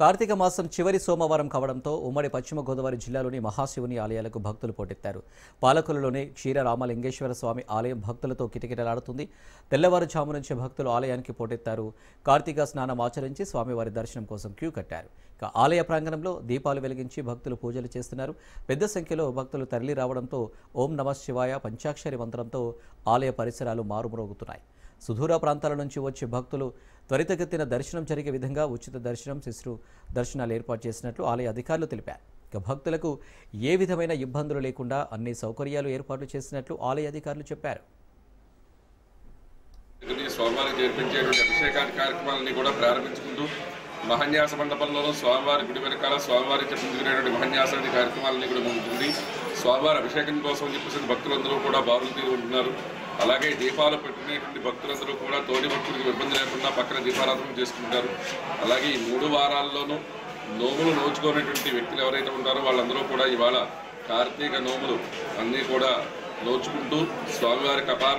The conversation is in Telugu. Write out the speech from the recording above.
కార్తీక మాసం చివరి సోమవారం కావడంతో ఉమ్మడి పశ్చిమ గోదావరి జిల్లాలోని మహాశివుని ఆలయాలకు భక్తులు పోటెత్తారు. పాలకులలోని క్షీరరామలింగేశ్వర స్వామి ఆలయం భక్తులతో కిటకిటలాడుతుంది. తెల్లవారుజాము నుంచి భక్తులు ఆలయానికి పోటెత్తారు. కార్తీక స్నానం ఆచరించి స్వామివారి దర్శనం కోసం క్యూ కట్టారు. ఆలయ ప్రాంగణంలో దీపాలు వెలిగించి భక్తులు పూజలు చేస్తున్నారు. పెద్ద సంఖ్యలో భక్తులు తరలి రావడంతో ఓం నమః శివాయ పంచాక్షరి మంత్రంతో ఆలయ పరిసరాలు మారుమ్రోగుతున్నాయి. సుదూర ప్రాంతాల నుంచి వచ్చే భక్తులు త్వరితగతిన దర్శనం జరిగే విధంగా ఉచిత దర్శనం, శిశు దర్శనాలు ఏర్పాటు చేసినట్లు ఆలయ అధికారులు తెలిపారు. భక్తులకు ఏ విధమైన ఇబ్బందులు లేకుండా అన్ని సౌకర్యాలు ఏర్పాటు చేసినట్లు ఆలయ అధికారులు చెప్పారు. స్వామివారికి జరిపించేటువంటి అభిషేకాది కార్యక్రమాలని కూడా ప్రారంభించుకుంటూ మహాన్యాస మండపంలోనూ స్వామివారి గుడి వెనకాల స్వామివారికి చెప్పుకునేటువంటి మహాన్యాసాది కార్యక్రమాలని కూడా ముందుంది. స్వామివారి అభిషేకం కోసం చెప్పేసి భక్తులందరూ కూడా బారులు తీరు ఉంటున్నారు. అలాగే దీపాలు పెట్టుకునేటువంటి భక్తులందరూ కూడా తోటి భక్తులకు ఇబ్బంది లేకుండా పక్కన దీపారాధన చేసుకుంటారు. అలాగే ఈ 3 వారాల్లోనూ నోములు నోచుకునేటువంటి వ్యక్తులు ఎవరైతే ఉంటారో వాళ్ళందరూ కూడా ఇవాళ కార్తీక నోములు అన్నీ కూడా నోచుకుంటూ స్వామివారికి అపార